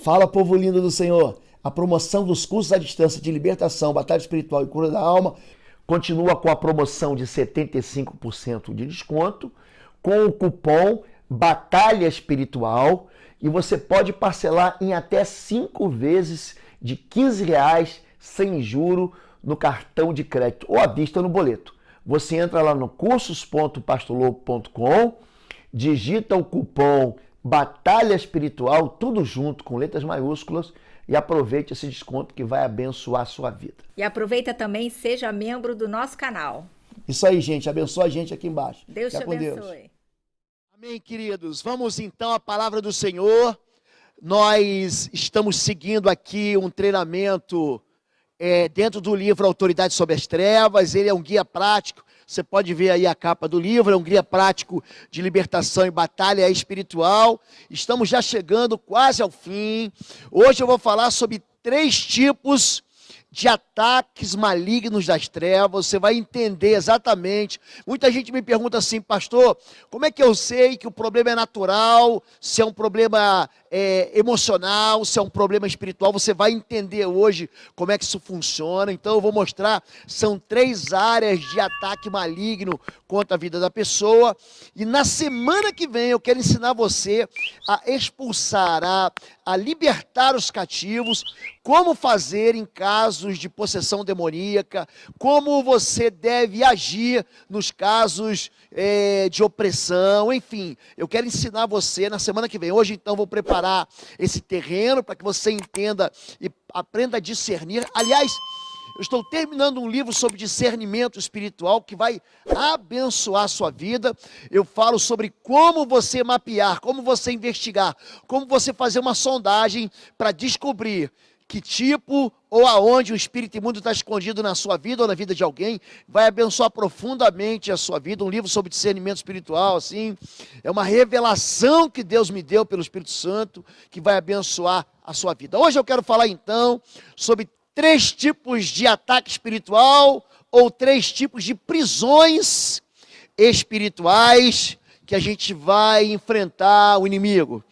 Fala, povo lindo do Senhor. A promoção dos cursos à distância de libertação, batalha espiritual e cura da alma continua com a promoção de 75% de desconto, com o cupom Batalha Espiritual, e você pode parcelar em até 5 vezes de R$ 15 sem juro no cartão de crédito ou à vista no boleto. Você entra lá no cursos.pastorlobo.com, digita o cupom Batalha Espiritual, tudo junto, com letras maiúsculas, e aproveite esse desconto que vai abençoar a sua vida. E aproveita também, seja membro do nosso canal. Isso aí, gente. Abençoa a gente aqui embaixo. Deus te abençoe. Deus. Amém, queridos. Vamos então à palavra do Senhor. Nós estamos seguindo aqui um treinamento dentro do livro Autoridade sobre as Trevas. Ele é um guia prático. Você pode ver aí a capa do livro, é um guia prático de libertação e batalha espiritual. Estamos já chegando quase ao fim. Hoje eu vou falar sobre 3 tipos de ataques malignos das trevas. Você vai entender exatamente. Muita gente me pergunta assim, pastor, como é que eu sei que o problema é natural, se é um problema emocional, se é um problema espiritual? Você vai entender hoje como é que isso funciona. Então eu vou mostrar, são 3 áreas de ataque maligno contra a vida da pessoa. E na semana que vem eu quero ensinar você a expulsar, a libertar os cativos, como fazer em casos de possessão demoníaca, como você deve agir nos casos de opressão, enfim. Eu quero ensinar você na semana que vem. Hoje, então, vou preparar esse terreno para que você entenda e aprenda a discernir. Aliás, eu estou terminando um livro sobre discernimento espiritual que vai abençoar a sua vida. Eu falo sobre como você mapear, como você investigar, como você fazer uma sondagem para descobrir que tipo ou aonde o espírito imundo está escondido na sua vida ou na vida de alguém. Vai abençoar profundamente a sua vida. Um livro sobre discernimento espiritual, assim, é uma revelação que Deus me deu pelo Espírito Santo, que vai abençoar a sua vida. Hoje eu quero falar então sobre 3 tipos de ataque espiritual, ou 3 tipos de prisões espirituais que a gente vai enfrentar o inimigo.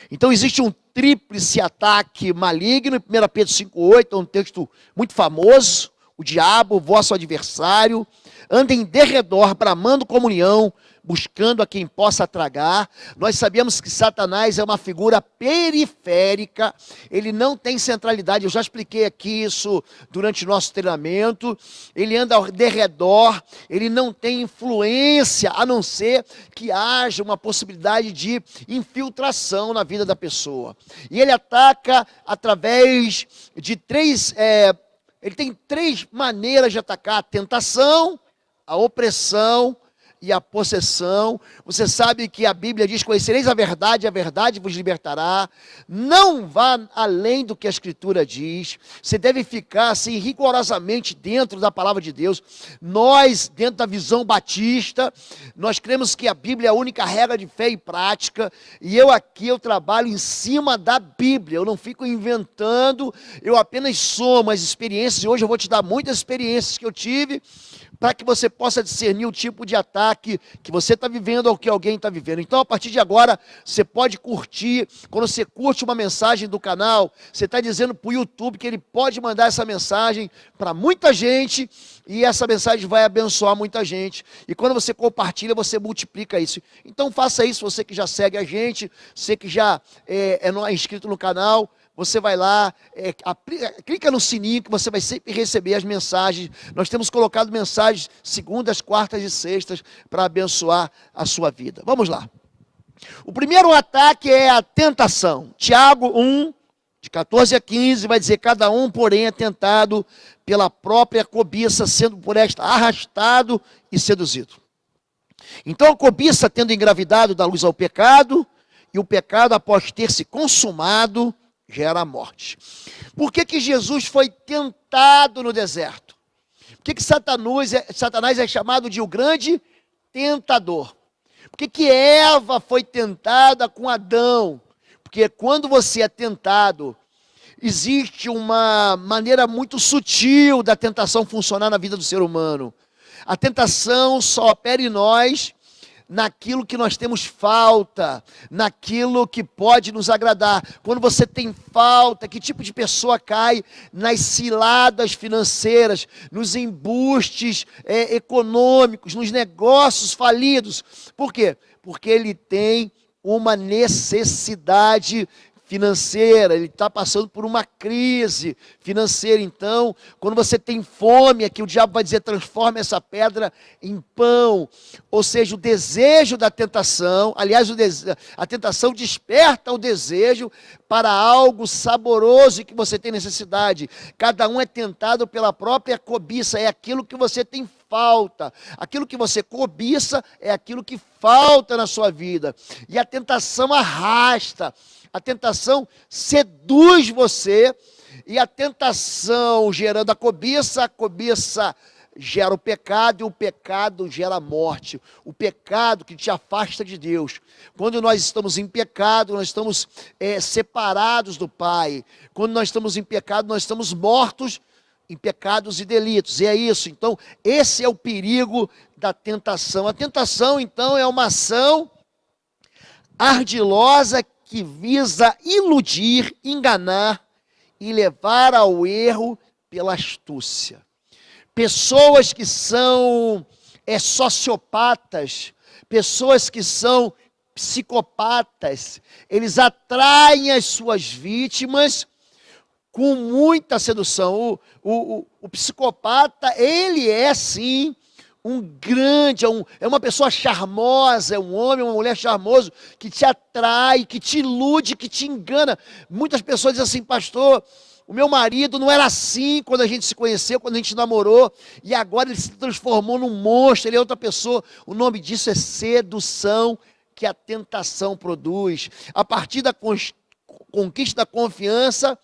Então existe um tríplice ataque maligno, em 1 Pedro 5,8, é um texto muito famoso. O diabo, vosso adversário, anda em derredor, bramando comunhão, buscando a quem possa tragar. Nós sabemos que Satanás é uma figura periférica, ele não tem centralidade. Eu já expliquei aqui isso durante o nosso treinamento. Ele anda ao derredor, ele não tem influência, a não ser que haja uma possibilidade de infiltração na vida da pessoa. E ele ataca através de 3... Ele tem 3 maneiras de atacar: a tentação, a opressão e a possessão. Você sabe que a Bíblia diz: conhecereis a verdade vos libertará. Não vá além do que a Escritura diz. Você deve ficar assim rigorosamente dentro da palavra de Deus. Nós, dentro da visão batista, nós cremos que a Bíblia é a única regra de fé e prática, e eu trabalho em cima da Bíblia. Eu não fico inventando, eu apenas somo as experiências, e hoje eu vou te dar muitas experiências que eu tive, para que você possa discernir o tipo de ataque que você está vivendo ou que alguém está vivendo. Então, a partir de agora, você pode curtir. Quando você curte uma mensagem do canal, você está dizendo para o YouTube que ele pode mandar essa mensagem para muita gente, e essa mensagem vai abençoar muita gente. E quando você compartilha, você multiplica isso. Então, faça isso, você que já segue a gente, você que já é inscrito no canal. Você vai lá, clica no sininho que você vai sempre receber as mensagens. Nós temos colocado mensagens segundas, quartas e sextas para abençoar a sua vida. Vamos lá. O primeiro ataque é a tentação. Tiago 1, de 14 a 15, vai dizer: cada um, porém, é tentado pela própria cobiça, sendo por esta arrastado e seduzido. Então a cobiça, tendo engravidado, dá luz ao pecado, e o pecado, após ter se consumado, gera a morte. Por que Jesus foi tentado no deserto? Por que Satanás é chamado de o grande tentador? Por que Eva foi tentada com Adão? Porque quando você é tentado, existe uma maneira muito sutil da tentação funcionar na vida do ser humano. A tentação só opera em nós naquilo que nós temos falta, naquilo que pode nos agradar. Quando você tem falta, que tipo de pessoa cai nas ciladas financeiras, nos embustes econômicos, nos negócios falidos? Por quê? Porque ele tem uma necessidade financeira, ele está passando por uma crise financeira. Então, quando você tem fome, aqui o diabo vai dizer, transforma essa pedra em pão. Ou seja, o desejo da tentação, aliás, a tentação desperta o desejo para algo saboroso e que você tem necessidade. Cada um é tentado pela própria cobiça, é aquilo que você tem falta. Aquilo que você cobiça é aquilo que falta na sua vida. E a tentação arrasta, a tentação seduz você, e a tentação gerando a cobiça gera o pecado, e o pecado gera a morte. O pecado que te afasta de Deus. Quando nós estamos em pecado, nós estamos separados do Pai. Quando nós estamos em pecado, nós estamos mortos em pecados e delitos. E é isso. Então, esse é o perigo da tentação. A tentação, então, é uma ação ardilosa que visa iludir, enganar e levar ao erro pela astúcia. Pessoas que são sociopatas, pessoas que são psicopatas, eles atraem as suas vítimas com muita sedução. O psicopata, ele é sim um grande, é uma pessoa charmosa, é um homem, uma mulher charmoso, que te atrai, que te ilude, que te engana. Muitas pessoas dizem assim, pastor, o meu marido não era assim quando a gente se conheceu, quando a gente namorou, e agora ele se transformou num monstro, ele é outra pessoa. O nome disso é sedução, que a tentação produz. A partir da conquista da confiança,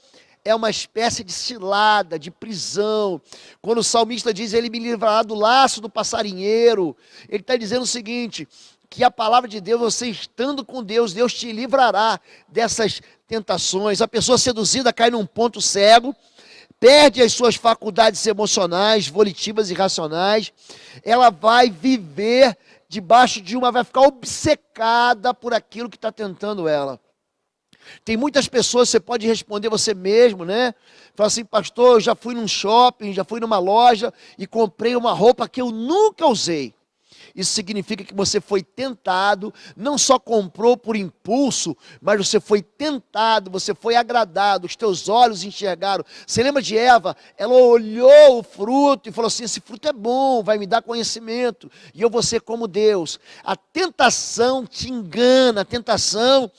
é uma espécie de cilada, de prisão. Quando o salmista diz, ele me livrará do laço do passarinheiro, ele está dizendo o seguinte, que a palavra de Deus, você estando com Deus, Deus te livrará dessas tentações. A pessoa seduzida cai num ponto cego, perde as suas faculdades emocionais, volitivas e racionais, ela vai viver debaixo de vai ficar obcecada por aquilo que está tentando ela. Tem muitas pessoas, você pode responder você mesmo, né? Fala assim, pastor, eu já fui num shopping, já fui numa loja e comprei uma roupa que eu nunca usei. Isso significa que você foi tentado, não só comprou por impulso, mas você foi tentado, você foi agradado, os teus olhos enxergaram. Você lembra de Eva? Ela olhou o fruto e falou assim, esse fruto é bom, vai me dar conhecimento, e eu vou ser como Deus. A tentação te engana, a tentação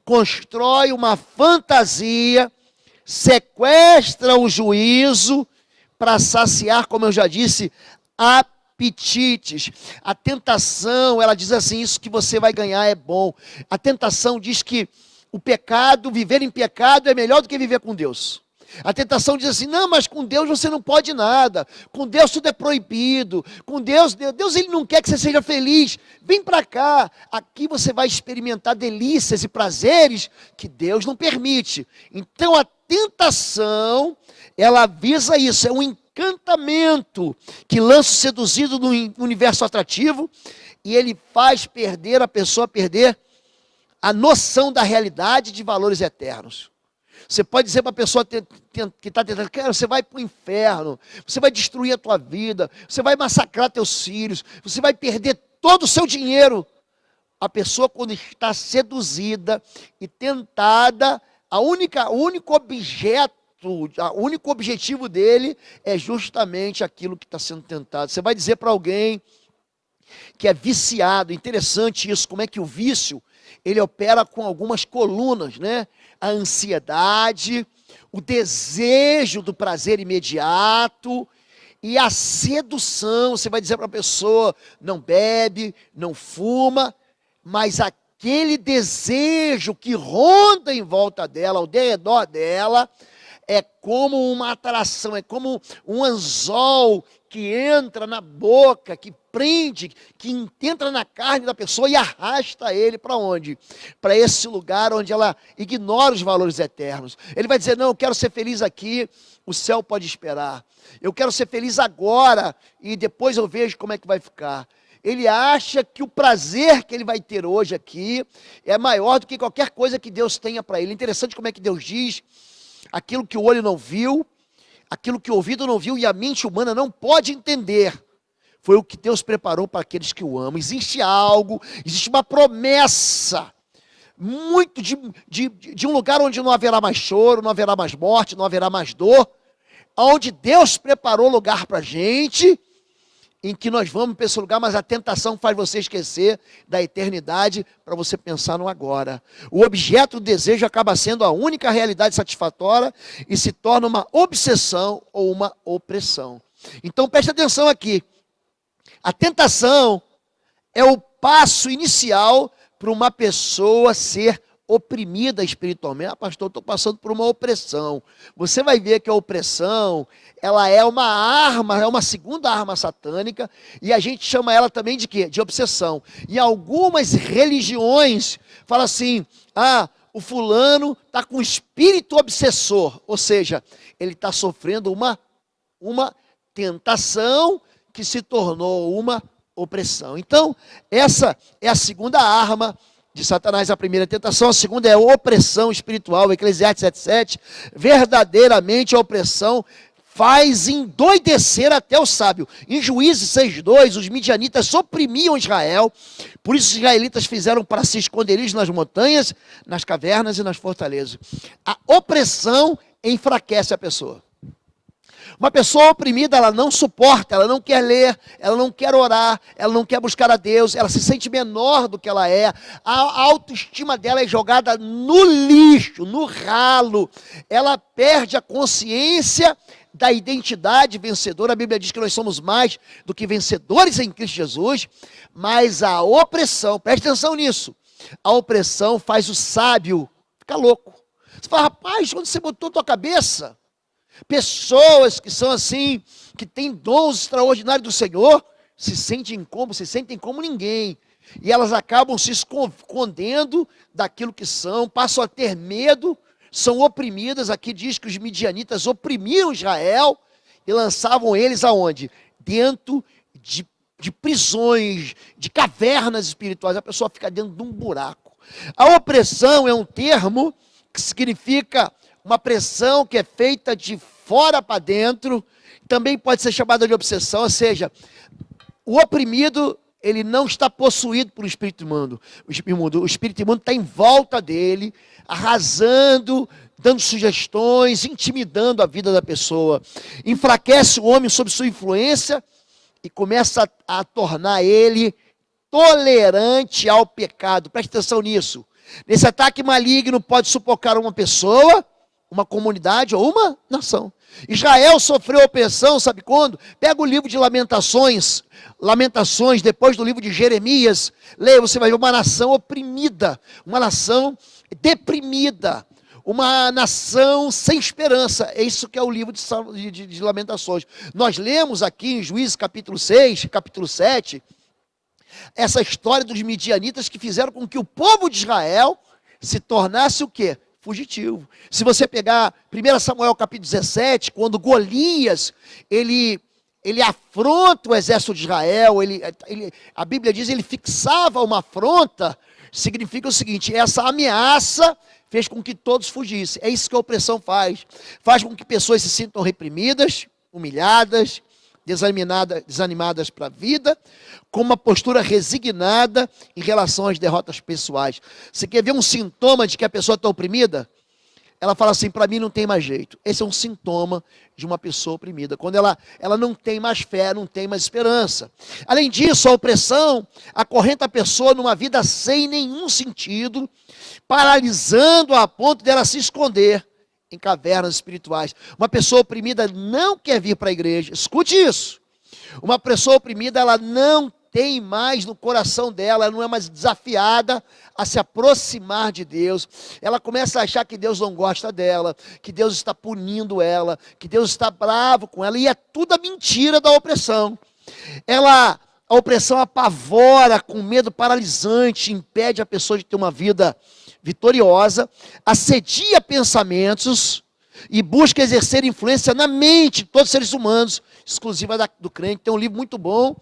constrói uma fantasia, sequestra o juízo para saciar, como eu já disse, apetites. A tentação, ela diz assim, isso que você vai ganhar é bom. A tentação diz que o pecado, viver em pecado é melhor do que viver com Deus. A tentação diz assim, não, mas com Deus você não pode nada, com Deus tudo é proibido, com Deus ele não quer que você seja feliz, vem para cá, aqui você vai experimentar delícias e prazeres que Deus não permite. Então a tentação, ela visa isso, é um encantamento que lança o seduzido no universo atrativo e ele faz perder a pessoa, perder a noção da realidade de valores eternos. Você pode dizer para a pessoa que está tentando, cara, você vai para o inferno, você vai destruir a tua vida, você vai massacrar teus filhos, você vai perder todo o seu dinheiro. A pessoa, quando está seduzida e tentada, o único objetivo dele é justamente aquilo que está sendo tentado. Você vai dizer para alguém que é viciado, interessante isso, como é que o vício, ele opera com algumas colunas, né? A ansiedade, o desejo do prazer imediato e a sedução. Você vai dizer para a pessoa, não bebe, não fuma, mas aquele desejo que ronda em volta dela, ao redor dela, é como uma atração, é como um anzol que entra na boca, que prende, que entra na carne da pessoa e arrasta ele para onde? Para esse lugar onde ela ignora os valores eternos. Ele vai dizer, não, eu quero ser feliz aqui, o céu pode esperar. Eu quero ser feliz agora e depois eu vejo como é que vai ficar. ele acha que o prazer que ele vai ter hoje aqui é maior do que qualquer coisa que Deus tenha para ele. Interessante como é que Deus diz, aquilo que o olho não viu, aquilo que o ouvido não viu e a mente humana não pode entender, foi o que Deus preparou para aqueles que o amam. Existe algo, existe uma promessa, muito de um lugar onde não haverá mais choro, não haverá mais morte, não haverá mais dor, onde Deus preparou lugar para a gente, em que nós vamos para esse lugar, mas a tentação faz você esquecer da eternidade para você pensar no agora. O objeto do desejo acaba sendo a única realidade satisfatória e se torna uma obsessão ou uma opressão. Então preste atenção aqui. A tentação é o passo inicial para uma pessoa ser oprimida espiritualmente. Ah, pastor, estou passando por uma opressão. Você vai ver que a opressão, ela é uma arma, é uma segunda arma satânica, e a gente chama ela também de quê? De obsessão. E algumas religiões falam assim, o fulano está com espírito obsessor, ou seja, ele está sofrendo uma tentação que se tornou uma opressão. Então, essa é a segunda arma de Satanás. A primeira tentação, a segunda é a opressão espiritual. Eclesiastes 7,7, verdadeiramente a opressão faz endoidecer até o sábio. Em Juízes 6,2, os midianitas oprimiam Israel, por isso os israelitas fizeram para si esconderijos nas montanhas, nas cavernas e nas fortalezas. A opressão enfraquece a pessoa. Uma pessoa oprimida, ela não suporta, ela não quer ler, ela não quer orar, ela não quer buscar a Deus, ela se sente menor do que ela é, a autoestima dela é jogada no lixo, no ralo, ela perde a consciência da identidade vencedora. A Bíblia diz que nós somos mais do que vencedores em Cristo Jesus, mas a opressão, preste atenção nisso, a opressão faz o sábio ficar louco. Você fala, rapaz, onde você botou tua cabeça? Pessoas que são assim, que têm dons extraordinários do Senhor, se sentem como ninguém. E elas acabam se escondendo daquilo que são, passam a ter medo, são oprimidas. Aqui diz que os midianitas oprimiam Israel e lançavam eles aonde? Dentro de prisões, de cavernas espirituais. A pessoa fica dentro de um buraco. A opressão é um termo que significa uma pressão que é feita de fora para dentro, também pode ser chamada de obsessão, ou seja, o oprimido, ele não está possuído por um espírito imundo. O espírito imundo está em volta dele, arrasando, dando sugestões, intimidando a vida da pessoa. Enfraquece o homem sob sua influência e começa a tornar ele tolerante ao pecado. Preste atenção nisso. Nesse ataque maligno pode sufocar uma pessoa, uma comunidade ou uma nação. Israel sofreu opressão, sabe quando? Pega o livro de Lamentações, depois do livro de Jeremias, leia, você vai ver uma nação oprimida, uma nação deprimida, uma nação sem esperança. É isso que é o livro de Lamentações. Nós lemos aqui em Juízes capítulo 6, capítulo 7, essa história dos midianitas que fizeram com que o povo de Israel se tornasse o quê? Fugitivo. Se você pegar 1 Samuel capítulo 17, quando Golias, ele afronta o exército de Israel, a Bíblia diz, ele fixava uma afronta, significa o seguinte, essa ameaça fez com que todos fugissem. É isso que a opressão faz. Faz com que pessoas se sintam reprimidas, humilhadas, desanimadas para a vida, com uma postura resignada em relação às derrotas pessoais. Você quer ver um sintoma de que a pessoa está oprimida? Ela fala assim, para mim não tem mais jeito. Esse é um sintoma de uma pessoa oprimida, quando ela não tem mais fé, não tem mais esperança. Além disso, a opressão acorrenta a pessoa numa vida sem nenhum sentido, paralisando-a a ponto dela se esconder em cavernas espirituais. Uma pessoa oprimida não quer vir para a igreja. Escute isso. Uma pessoa oprimida, ela não tem mais no coração dela, ela não é mais desafiada a se aproximar de Deus. Ela começa a achar que Deus não gosta dela, que Deus está punindo ela, que Deus está bravo com ela, e é tudo a mentira da opressão. A opressão apavora, com medo paralisante, impede a pessoa de ter uma vida vitoriosa, assedia pensamentos e busca exercer influência na mente de todos os seres humanos, exclusiva do crente. Tem um livro muito bom,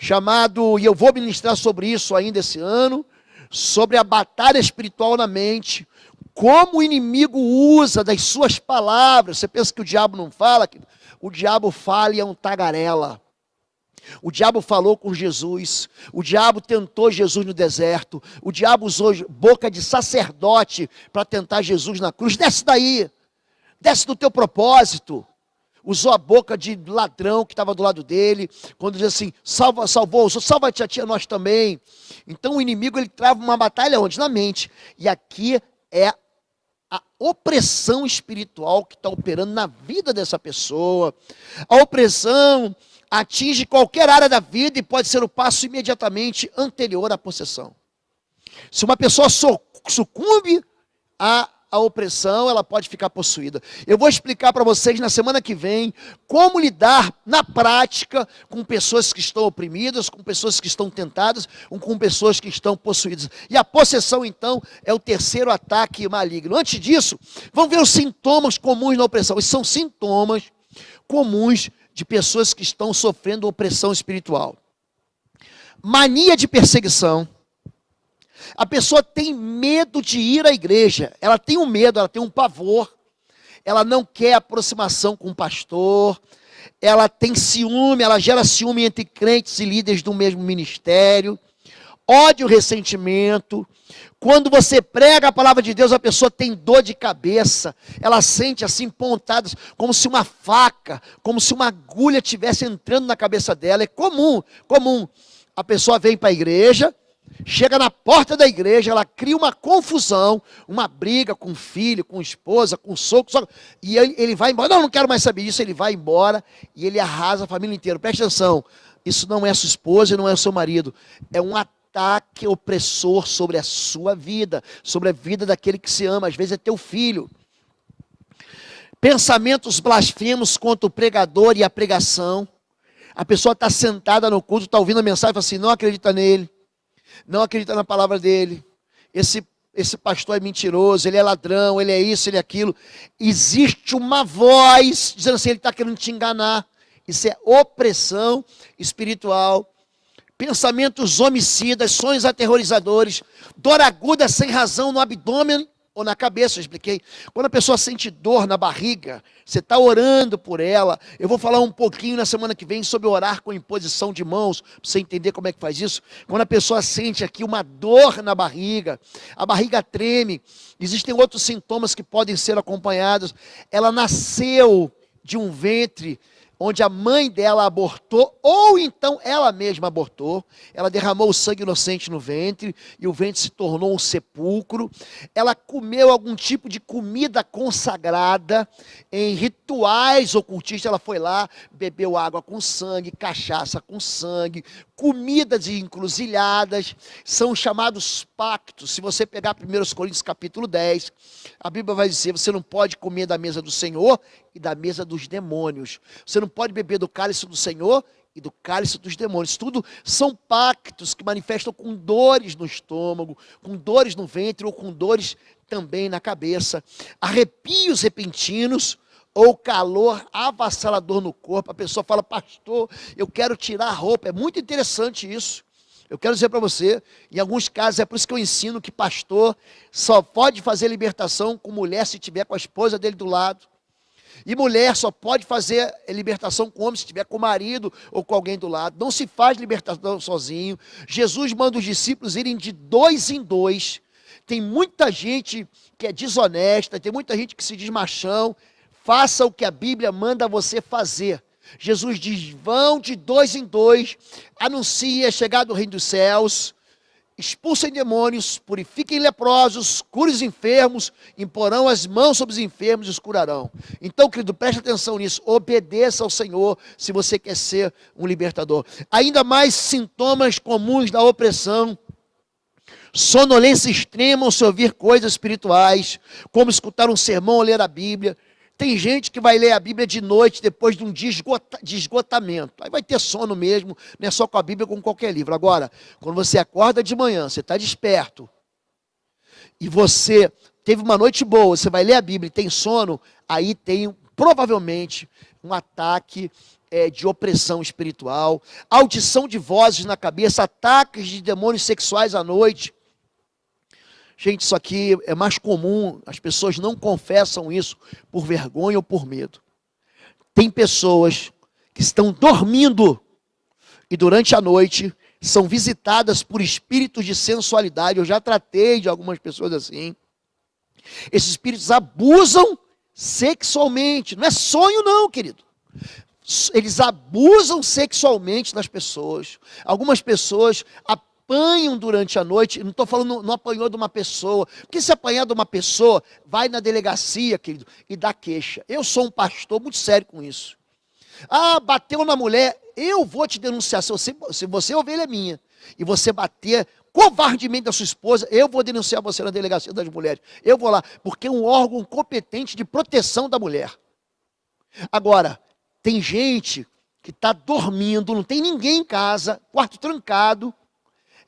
chamado, e eu vou ministrar sobre isso ainda esse ano, sobre a batalha espiritual na mente, como o inimigo usa das suas palavras. Você pensa que o diabo não fala? O diabo fala e é um tagarela. O diabo falou com Jesus, o diabo tentou Jesus no deserto, o diabo usou boca de sacerdote para tentar Jesus na cruz. Desce daí, desce do teu propósito. Usou a boca de ladrão que estava do lado dele, quando diz assim, salva-te a ti, a nós também. Então o inimigo, ele trava uma batalha onde? Na mente. E aqui é a opressão espiritual que está operando na vida dessa pessoa. A opressão atinge qualquer área da vida e pode ser o passo imediatamente anterior à possessão. Se uma pessoa sucumbe à opressão, ela pode ficar possuída. Eu vou explicar para vocês na semana que vem como lidar na prática com pessoas que estão oprimidas, com pessoas que estão tentadas, com pessoas que estão possuídas. E a possessão, então, é o terceiro ataque maligno. Antes disso, vamos ver os sintomas comuns na opressão. Esses são sintomas comuns de pessoas que estão sofrendo opressão espiritual. Mania de perseguição. A pessoa tem medo de ir à igreja, ela tem um medo, ela tem um pavor, ela não quer aproximação com o pastor, ela tem ciúme, ela gera ciúme entre crentes e líderes do mesmo ministério, ódio, ressentimento. Quando você prega a palavra de Deus, a pessoa tem dor de cabeça, ela sente assim pontadas, como se uma faca, como se uma agulha estivesse entrando na cabeça dela. É comum. A pessoa vem para a igreja, chega na porta da igreja, ela cria uma confusão, uma briga com o filho, com a esposa, com o sogro, e ele vai embora. Não quero mais saber disso. Ele vai embora e ele arrasa a família inteira. Preste atenção, isso não é sua esposa e não é o seu marido, é um ataque opressor sobre a sua vida, sobre a vida daquele que se ama, às vezes é teu filho. Pensamentos blasfemos contra o pregador e a pregação. A pessoa está sentada no culto, está ouvindo a mensagem e fala assim, não acredita nele, não acredita na palavra dele, esse pastor é mentiroso, ele é ladrão, ele é isso, ele é aquilo. Existe uma voz dizendo assim, ele está querendo te enganar. Isso é opressão espiritual. Pensamentos homicidas, sonhos aterrorizadores, dor aguda sem razão no abdômen ou na cabeça, eu expliquei. Quando a pessoa sente dor na barriga, você está orando por ela. Eu vou falar um pouquinho na semana que vem sobre orar com imposição de mãos, para você entender como é que faz isso. Quando a pessoa sente aqui uma dor na barriga, a barriga treme, existem outros sintomas que podem ser acompanhados. Ela nasceu de um ventre onde a mãe dela abortou, ou então ela mesma abortou, ela derramou o sangue inocente no ventre, e o ventre se tornou um sepulcro. Ela comeu algum tipo de comida consagrada, em rituais ocultistas, ela foi lá, bebeu água com sangue, cachaça com sangue, comidas de encruzilhadas, são chamados pactos. Se você pegar 1 Coríntios capítulo 10, a Bíblia vai dizer, você não pode comer da mesa do Senhor e da mesa dos demônios. Você não pode beber do cálice do Senhor e do cálice dos demônios. Tudo são pactos que manifestam com dores no estômago, com dores no ventre ou com dores também na cabeça. Arrepios repentinos ou calor avassalador no corpo. A pessoa fala, pastor, eu quero tirar a roupa. É muito interessante isso. Eu quero dizer para você, em alguns casos, é por isso que eu ensino que pastor só pode fazer libertação com mulher se tiver com a esposa dele do lado. E mulher só pode fazer libertação com homem se estiver com o marido ou com alguém do lado. Não se faz libertação sozinho. Jesus manda os discípulos irem de 2 em 2. Tem muita gente que é desonesta, tem muita gente que se diz machão. Faça o que a Bíblia manda você fazer. Jesus diz, vão de 2 em 2, anuncia a chegada do reino dos céus, expulsem demônios, purifiquem leprosos, curem os enfermos, imporão as mãos sobre os enfermos e os curarão. Então, querido, preste atenção nisso, obedeça ao Senhor se você quer ser um libertador. Ainda mais sintomas comuns da opressão: sonolência extrema ao se ouvir coisas espirituais, como escutar um sermão ou ler a Bíblia. Tem gente que vai ler a Bíblia de noite depois de um dia de esgotamento. Aí vai ter sono mesmo, não é só com a Bíblia, com qualquer livro. Agora, quando você acorda de manhã, você está desperto, e você teve uma noite boa, você vai ler a Bíblia e tem sono, aí tem Provavelmente um ataque de opressão espiritual, audição de vozes na cabeça, ataques de demônios sexuais à noite. Gente, isso aqui é mais comum, as pessoas não confessam isso por vergonha ou por medo. Tem pessoas que estão dormindo e durante a noite são visitadas por espíritos de sensualidade. Eu já tratei de algumas pessoas assim. Esses espíritos abusam sexualmente. Não é sonho não, querido. Eles abusam sexualmente das pessoas. Algumas pessoas apanham durante a noite. Não estou falando, não apanhou de uma pessoa. Porque se apanhar de uma pessoa, vai na delegacia, querido, e dá queixa. Eu sou um pastor muito sério com isso. Ah, bateu na mulher, eu vou te denunciar. Se você é ovelha minha, e você bater covardemente da sua esposa, eu vou denunciar você na delegacia das mulheres. Eu vou lá, porque é um órgão competente de proteção da mulher. Agora, tem gente que está dormindo, não tem ninguém em casa, quarto trancado,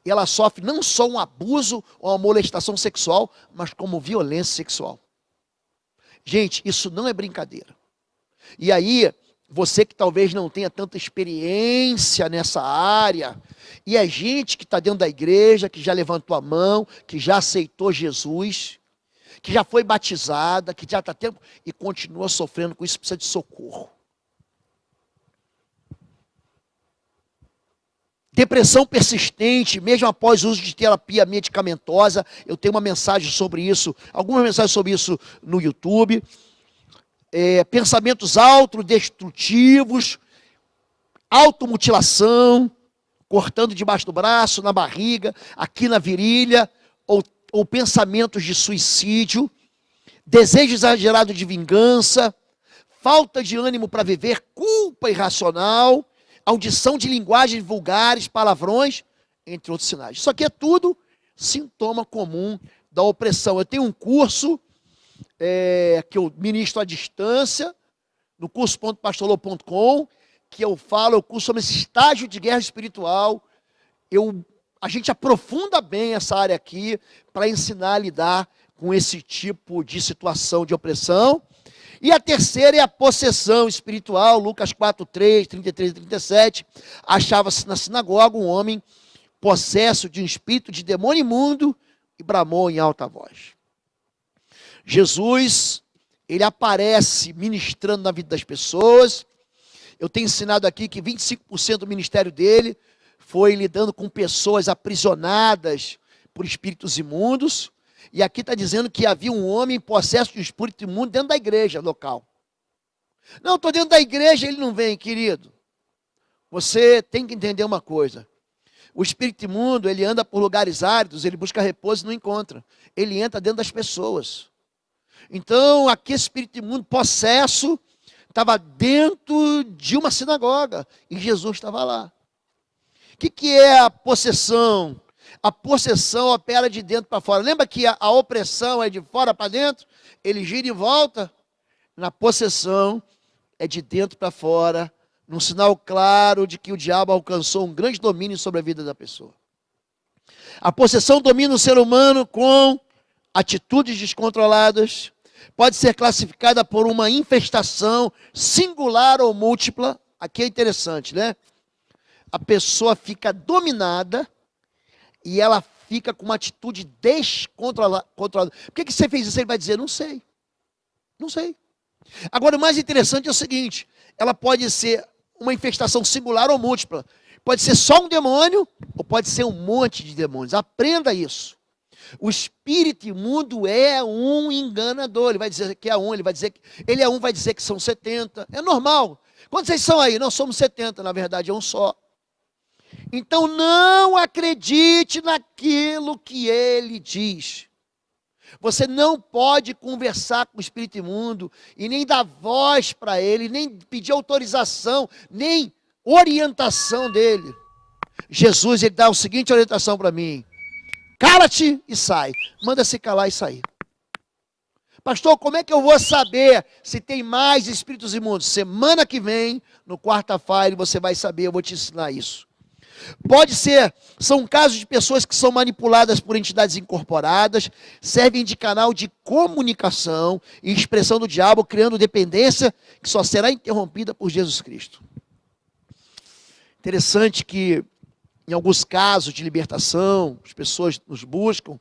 e ela sofre não só um abuso ou uma molestação sexual, mas como violência sexual. Gente, isso não é brincadeira. E aí, você que talvez não tenha tanta experiência nessa área, e é gente que está dentro da igreja, que já levantou a mão, que já aceitou Jesus, que já foi batizada, que já está tempo e continua sofrendo com isso, precisa de socorro. Depressão persistente, mesmo após o uso de terapia medicamentosa. Eu tenho uma mensagem sobre isso, algumas mensagens sobre isso no YouTube. Pensamentos autodestrutivos, automutilação, cortando debaixo do braço, na barriga, aqui na virilha, ou pensamentos de suicídio, desejo exagerado de vingança, falta de ânimo para viver, culpa irracional, audição de linguagens vulgares, palavrões, entre outros sinais. Isso aqui é tudo sintoma comum da opressão. Eu tenho um curso que eu ministro à distância, no curso.pastorlou.com, que eu curso sobre esse estágio de guerra espiritual. A gente aprofunda bem essa área aqui para ensinar a lidar com esse tipo de situação de opressão. E a terceira é a possessão espiritual, Lucas 4:3, 33 e 37. Achava-se na sinagoga um homem possesso de um espírito de demônio imundo e bramou em alta voz. Jesus, ele aparece ministrando na vida das pessoas. Eu tenho ensinado aqui que 25% do ministério dele foi lidando com pessoas aprisionadas por espíritos imundos. E aqui está dizendo que havia um homem possesso de um espírito imundo dentro da igreja local. Não, estou dentro da igreja, ele não vem, querido. Você tem que entender uma coisa. O espírito imundo, ele anda por lugares áridos, ele busca repouso e não encontra. Ele entra dentro das pessoas. Então, aqui esse espírito imundo possesso estava dentro de uma sinagoga e Jesus estava lá. O que é a possessão? A possessão opera de dentro para fora. Lembra que a opressão é de fora para dentro? Ele gira e volta. Na possessão é de dentro para fora, num sinal claro de que o diabo alcançou um grande domínio sobre a vida da pessoa. A possessão domina o ser humano com atitudes descontroladas, pode ser classificada por uma infestação singular ou múltipla. Aqui é interessante, né? A pessoa fica dominada e ela fica com uma atitude descontrolada. Por que você fez isso? Ele vai dizer, não sei. Não sei. Agora, o mais interessante é o seguinte, ela pode ser uma infestação singular ou múltipla. Pode ser só um demônio, ou pode ser um monte de demônios. Aprenda isso. O espírito imundo é um enganador. Ele vai dizer que é um, ele é um, vai dizer que são 70. É normal. Quantos vocês são aí? Nós somos 70, na verdade é um só. Então não acredite naquilo que ele diz. Você não pode conversar com o espírito imundo e nem dar voz para ele, nem pedir autorização, nem orientação dele. Jesus, ele dá a seguinte orientação para mim: cala-te e sai. Manda se calar e sair. Pastor, como é que eu vou saber se tem mais espíritos imundos? Semana que vem, no quarta-feira, você vai saber, eu vou te ensinar isso. São casos de pessoas que são manipuladas por entidades incorporadas, servem de canal de comunicação e expressão do diabo, criando dependência que só será interrompida por Jesus Cristo. Interessante que, em alguns casos de libertação, as pessoas nos buscam.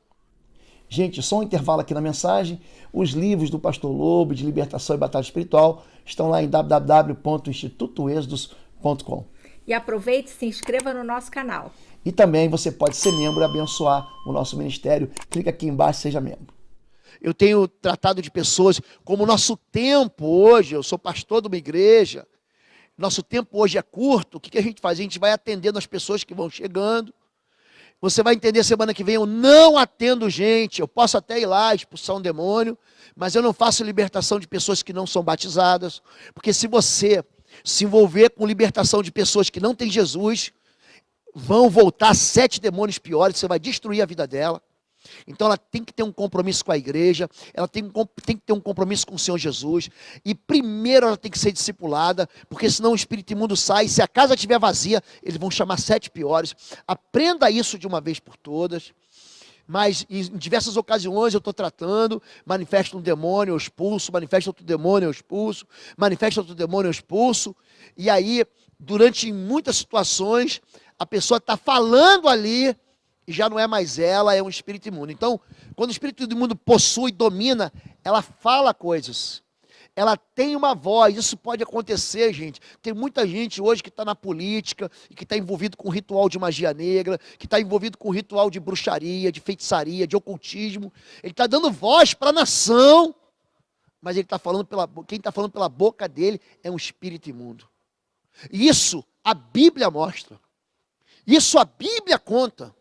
Gente, só um intervalo aqui na mensagem. Os livros do Pastor Lobo de libertação e batalha espiritual estão lá em www.institutoexodos.com. E aproveite e se inscreva no nosso canal. E também você pode ser membro e abençoar o nosso ministério. Clica aqui embaixo, seja membro. Eu tenho tratado de pessoas, como o nosso tempo hoje, eu sou pastor de uma igreja, nosso tempo hoje é curto, o que a gente faz? A gente vai atendendo as pessoas que vão chegando. Você vai entender semana que vem, eu não atendo gente, eu posso até ir lá expulsar um demônio, mas eu não faço libertação de pessoas que não são batizadas, porque se você se envolver com libertação de pessoas que não têm Jesus, vão voltar 7 demônios piores, você vai destruir a vida dela. Então ela tem que ter um compromisso com a igreja, ela tem que ter um compromisso com o Senhor Jesus, e primeiro ela tem que ser discipulada, porque senão o espírito imundo sai, se a casa estiver vazia, eles vão chamar 7 piores. Aprenda isso de uma vez por todas. Mas em diversas ocasiões eu estou tratando, manifesta um demônio, eu expulso, manifesta outro demônio, eu expulso, manifesta outro demônio, eu expulso, e aí, durante muitas situações, a pessoa está falando ali, e já não é mais ela, é um espírito imundo. Então, quando o espírito imundo possui, domina, ela fala coisas. Ela tem uma voz, isso pode acontecer, gente. Tem muita gente hoje que está na política, e que está envolvido com ritual de magia negra, que está envolvido com ritual de bruxaria, de feitiçaria, de ocultismo. Ele está dando voz para a nação, mas ele está falando quem está falando pela boca dele é um espírito imundo. E isso a Bíblia mostra. Isso a Bíblia conta.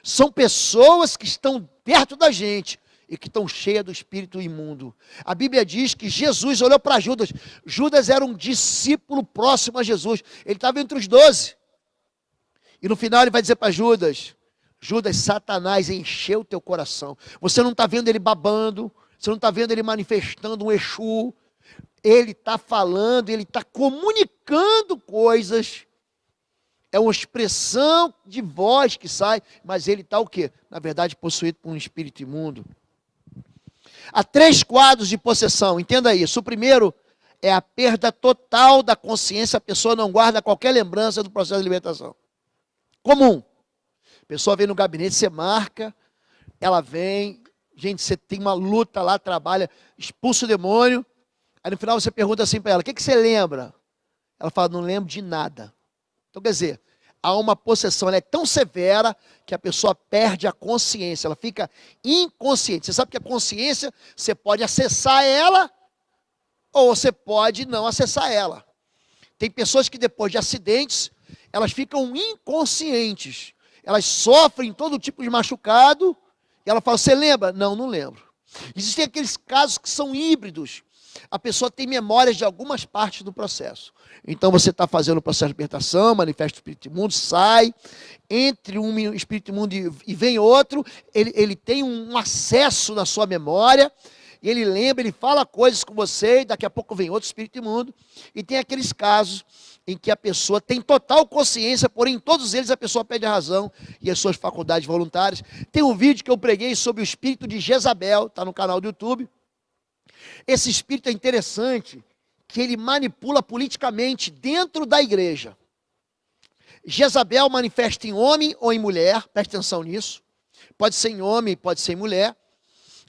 São pessoas que estão perto da gente e que estão cheias do espírito imundo. A Bíblia diz que Jesus olhou para Judas. Judas era um discípulo próximo a Jesus. Ele estava entre os 12. E no final ele vai dizer para Judas: Judas, Satanás encheu o teu coração. Você não está vendo ele babando, você não está vendo ele manifestando um Exu. Ele está falando, ele está comunicando coisas. É uma expressão de voz que sai, mas ele está o quê? Na verdade, possuído por um espírito imundo. Há 3 quadros de possessão, entenda isso. O primeiro é a perda total da consciência, a pessoa não guarda qualquer lembrança do processo de libertação. Comum. A pessoa vem no gabinete, você marca, ela vem, gente, você tem uma luta lá, trabalha, expulsa o demônio, aí no final você pergunta assim para ela: o que você lembra? Ela fala: não lembro de nada. Então, quer dizer, há uma possessão, ela é tão severa que a pessoa perde a consciência, ela fica inconsciente. Você sabe que a consciência, você pode acessar ela, ou você pode não acessar ela. Tem pessoas que depois de acidentes, elas ficam inconscientes. Elas sofrem todo tipo de machucado, e ela fala: você lembra? Não, não lembro. Existem aqueles casos que são híbridos. A pessoa tem memórias de algumas partes do processo. Então você está fazendo o processo de libertação, manifesta o espírito imundo, sai, entre um espírito imundo e vem outro, ele tem um acesso na sua memória, e ele lembra, ele fala coisas com você, e daqui a pouco vem outro espírito imundo. E tem aqueles casos em que a pessoa tem total consciência, porém em todos eles a pessoa perde a razão e as suas faculdades voluntárias. Tem um vídeo que eu preguei sobre o espírito de Jezabel, está no canal do YouTube. Esse espírito é interessante, que ele manipula politicamente dentro da igreja. Jezabel manifesta em homem ou em mulher, presta atenção nisso. Pode ser em homem, pode ser em mulher.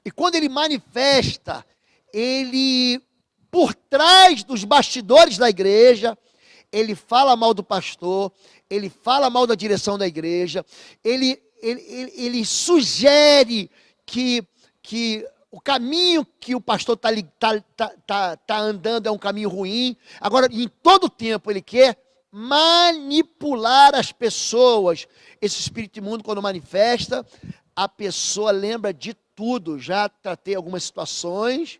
E quando ele manifesta, ele, por trás dos bastidores da igreja, ele fala mal do pastor, ele fala mal da direção da igreja, ele sugere que o caminho que o pastor está andando é um caminho ruim. Agora, em todo tempo, ele quer manipular as pessoas. Esse espírito imundo, quando manifesta, a pessoa lembra de tudo. Já tratei algumas situações.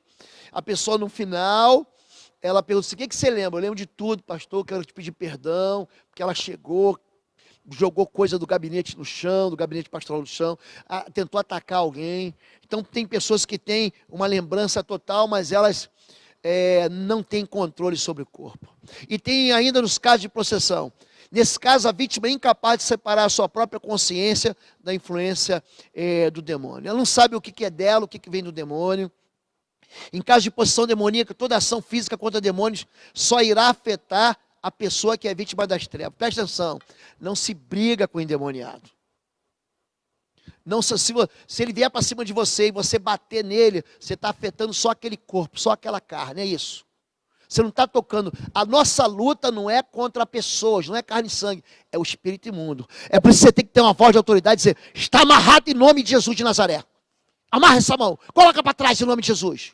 A pessoa, no final, ela pergunta assim: o que você lembra? Eu lembro de tudo, pastor, quero te pedir perdão, porque ela chegou, jogou coisa do gabinete no chão, do gabinete pastoral no chão, tentou atacar alguém. Então tem pessoas que têm uma lembrança total, mas elas não têm controle sobre o corpo. E tem ainda nos casos de possessão, Nesse caso, a vítima é incapaz de separar a sua própria consciência da influência do demônio. Ela não sabe o que é dela, o que vem do demônio. Em caso de possessão demoníaca, toda ação física contra demônios só irá afetar a pessoa que é vítima das trevas. Presta atenção, não se briga com o endemoniado. Não, se ele vier para cima de você e você bater nele, você está afetando só aquele corpo, só aquela carne, é isso. Você não está tocando. A nossa luta não é contra pessoas, não é carne e sangue, é o espírito imundo. É por isso que você tem que ter uma voz de autoridade e dizer: está amarrado em nome de Jesus de Nazaré. Amarra essa mão, coloca para trás em nome de Jesus.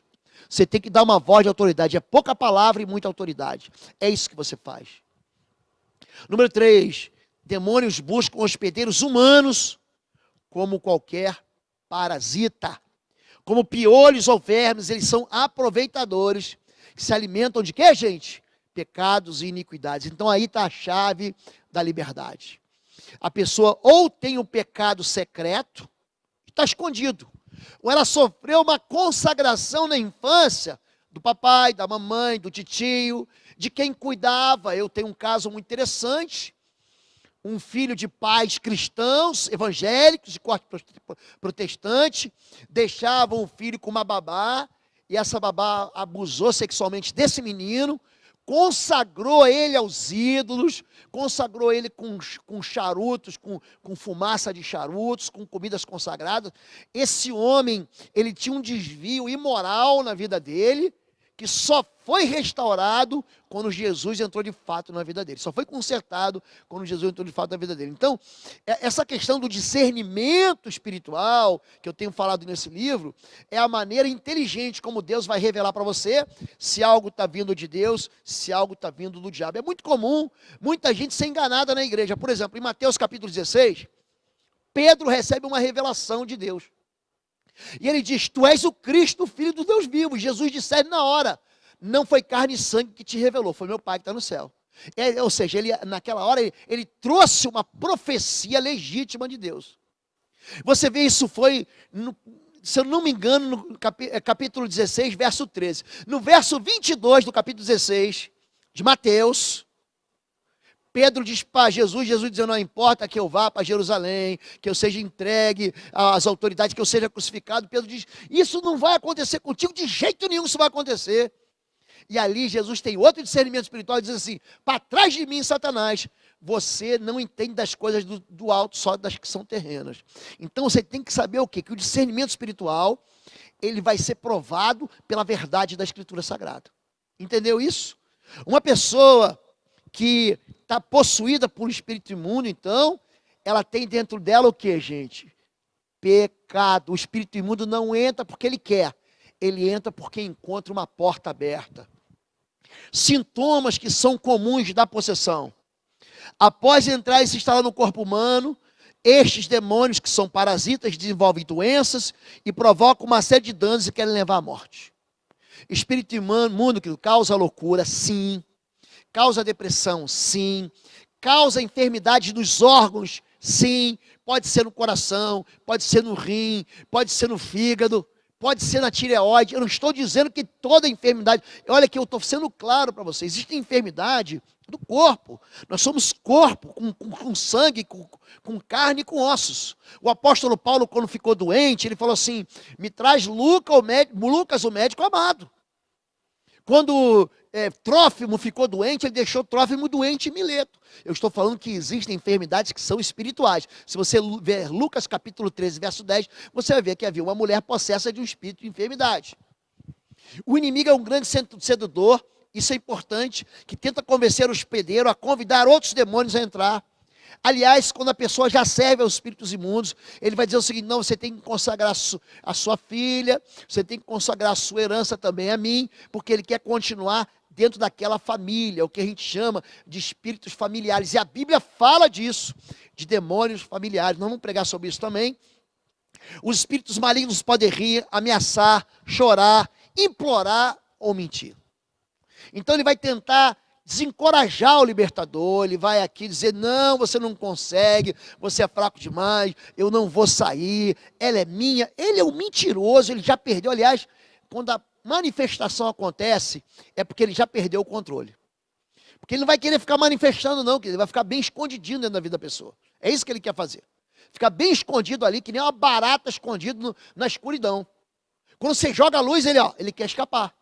Você tem que dar uma voz de autoridade. É pouca palavra e muita autoridade. É isso que você faz. Número 3. Demônios buscam hospedeiros humanos como qualquer parasita. Como piolhos ou vermes, eles são aproveitadores que se alimentam de quê, gente? Pecados e iniquidades. Então aí está a chave da liberdade. A pessoa ou tem um pecado secreto, está escondido, ou ela sofreu uma consagração na infância do papai, da mamãe, do titio, de quem cuidava. Eu tenho um caso muito interessante. Um filho de pais cristãos, evangélicos, de corte protestante, deixavam o filho com uma babá, e essa babá abusou sexualmente desse menino, consagrou ele aos ídolos, consagrou ele com charutos, com fumaça de charutos, com comidas consagradas. Esse homem, ele tinha um desvio imoral na vida dele, que só foi restaurado quando Jesus entrou de fato na vida dele. Só foi consertado quando Jesus entrou de fato na vida dele. Então, essa questão do discernimento espiritual, que eu tenho falado nesse livro, é a maneira inteligente como Deus vai revelar para você se algo está vindo de Deus, se algo está vindo do diabo. É muito comum muita gente ser enganada na igreja. Por exemplo, em Mateus capítulo 16, Pedro recebe uma revelação de Deus. E ele diz: tu és o Cristo, o Filho do Deus vivo. Jesus disse na hora: não foi carne e sangue que te revelou, foi meu Pai que está no céu. Ou seja, naquela hora ele trouxe uma profecia legítima de Deus. Você vê, isso foi, se eu não me engano, no capítulo 16, verso 13. No verso 22 do capítulo 16 de Mateus, Pedro diz para Jesus dizendo: não importa que eu vá para Jerusalém, que eu seja entregue às autoridades, que eu seja crucificado. Pedro diz: isso não vai acontecer contigo, de jeito nenhum isso vai acontecer. E ali Jesus tem outro discernimento espiritual e diz assim: para trás de mim, Satanás, você não entende das coisas do alto, só das que são terrenas. Então você tem que saber o quê? Que o discernimento espiritual, ele vai ser provado pela verdade da Escritura Sagrada. Entendeu isso? Uma pessoa que está possuída por um espírito imundo, então, ela tem dentro dela o que, gente? Pecado. O espírito imundo não entra porque ele quer, ele entra porque encontra uma porta aberta. Sintomas que são comuns da possessão: após entrar e se instalar no corpo humano, estes demônios, que são parasitas, desenvolvem doenças e provocam uma série de danos e querem levar à morte. Espírito imundo que causa loucura, sim. Causa depressão, sim. Causa enfermidades nos órgãos, sim. Pode ser no coração, pode ser no rim, pode ser no fígado, pode ser na tireoide. Eu não estou dizendo que toda enfermidade... Olha que eu estou sendo claro para vocês. Existe enfermidade do corpo. Nós somos corpo, com sangue, com carne e com ossos. O apóstolo Paulo, quando ficou doente, ele falou assim: me traz Lucas, o médico amado. Quando Trófimo ficou doente, ele deixou Trófimo doente em Mileto. Eu estou falando que existem enfermidades que são espirituais. Se você ver Lucas capítulo 13, verso 10, você vai ver que havia uma mulher possessa de um espírito de enfermidade. O inimigo é um grande sedutor, isso é importante, que tenta convencer o hospedeiro a convidar outros demônios a entrar. Aliás, quando a pessoa já serve aos espíritos imundos, ele vai dizer o seguinte: não, você tem que consagrar a sua filha, você tem que consagrar a sua herança também a mim, porque ele quer continuar dentro daquela família, o que a gente chama de espíritos familiares. E a Bíblia fala disso, de demônios familiares. Nós vamos pregar sobre isso também. Os espíritos malignos podem rir, ameaçar, chorar, implorar ou mentir. Então ele vai tentar desencorajar o libertador, ele vai aqui dizer: não, você não consegue, você é fraco demais, eu não vou sair, ela é minha. Ele é um mentiroso, ele já perdeu. Aliás, quando a manifestação acontece, é porque ele já perdeu o controle. Porque ele não vai querer ficar manifestando, não, ele vai ficar bem escondidinho dentro da vida da pessoa. É isso que ele quer fazer. Ficar bem escondido ali, que nem uma barata escondida na escuridão. Quando você joga a luz, ele quer escapar.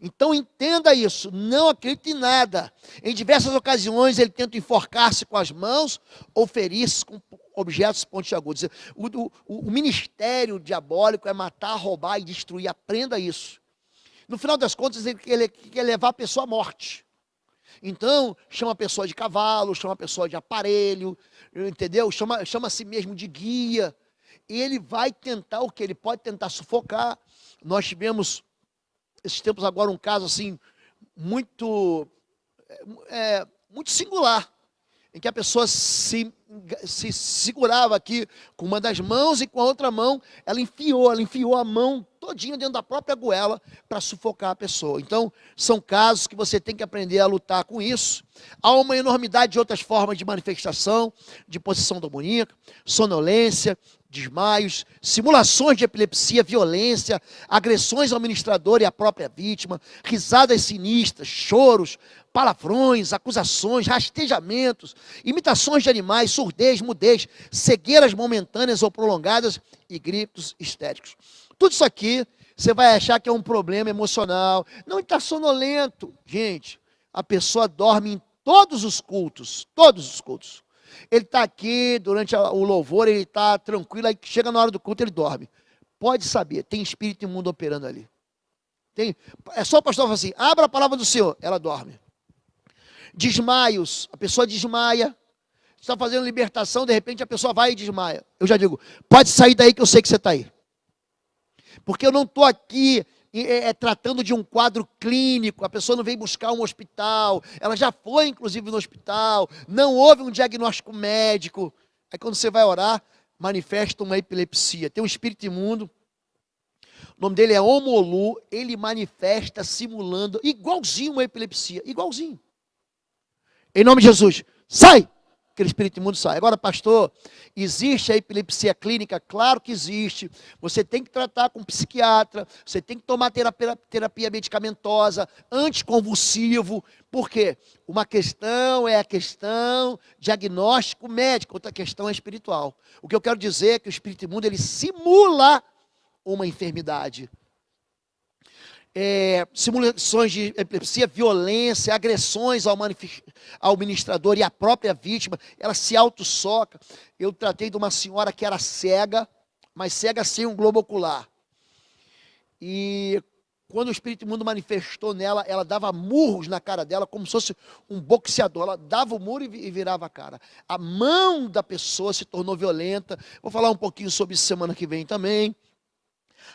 Então entenda isso, não acredite em nada. Em diversas ocasiões ele tenta enforcar-se com as mãos ou ferir-se com objetos pontiagudos. O ministério diabólico é matar, roubar e destruir. Aprenda isso. No final das contas, ele quer levar a pessoa à morte. Então, chama a pessoa de cavalo, chama a pessoa de aparelho, entendeu? Chama a si mesmo de guia. E ele vai tentar o que? Ele pode tentar sufocar. Nós tivemos, esses tempos agora, um caso assim, muito singular, em que a pessoa se segurava aqui com uma das mãos e com a outra mão, ela enfiou a mão todinha dentro da própria goela para sufocar a pessoa. Então, são casos que você tem que aprender a lutar com isso. Há uma enormidade de outras formas de manifestação, de possessão demoníaca, sonolência, desmaios, simulações de epilepsia, violência, agressões ao ministrador e à própria vítima, risadas sinistras, choros, palavrões, acusações, rastejamentos, imitações de animais, surdez, mudez, cegueiras momentâneas ou prolongadas e gritos histéricos. Tudo isso aqui você vai achar que é um problema emocional. Não, ele está sonolento. Gente, a pessoa dorme em todos os cultos, todos os cultos. Ele está aqui durante o louvor, ele está tranquilo, aí chega na hora do culto, ele dorme. Pode saber, tem espírito imundo operando ali. É só o pastor falar assim, abra a palavra do Senhor, ela dorme. Desmaios, a pessoa desmaia, está fazendo libertação, de repente a pessoa vai e desmaia. Eu já digo, pode sair daí que eu sei que você está aí. Porque eu não estou aqui tratando de um quadro clínico, a pessoa não veio buscar um hospital, ela já foi inclusive no hospital, não houve um diagnóstico médico. Aí quando você vai orar, manifesta uma epilepsia. Tem um espírito imundo, o nome dele é Omolu, ele manifesta simulando, igualzinho uma epilepsia, igualzinho. Em nome de Jesus, sai! Aquele espírito imundo sai. Agora, pastor, existe a epilepsia clínica? Claro que existe. Você tem que tratar com um psiquiatra, você tem que tomar terapia medicamentosa, anticonvulsivo. Por quê? Uma questão é a questão diagnóstico médico, outra questão é espiritual. O que eu quero dizer é que o espírito imundo, ele simula uma enfermidade. Simulações de epilepsia, violência, agressões ao ministrador e à própria vítima, ela se autossoca. Eu tratei de uma senhora que era cega, mas cega sem um globo ocular. E quando o espírito imundo manifestou nela, ela dava murros na cara dela, como se fosse um boxeador. Ela dava o muro e virava a cara. A mão da pessoa se tornou violenta. Vou falar um pouquinho sobre isso semana que vem também.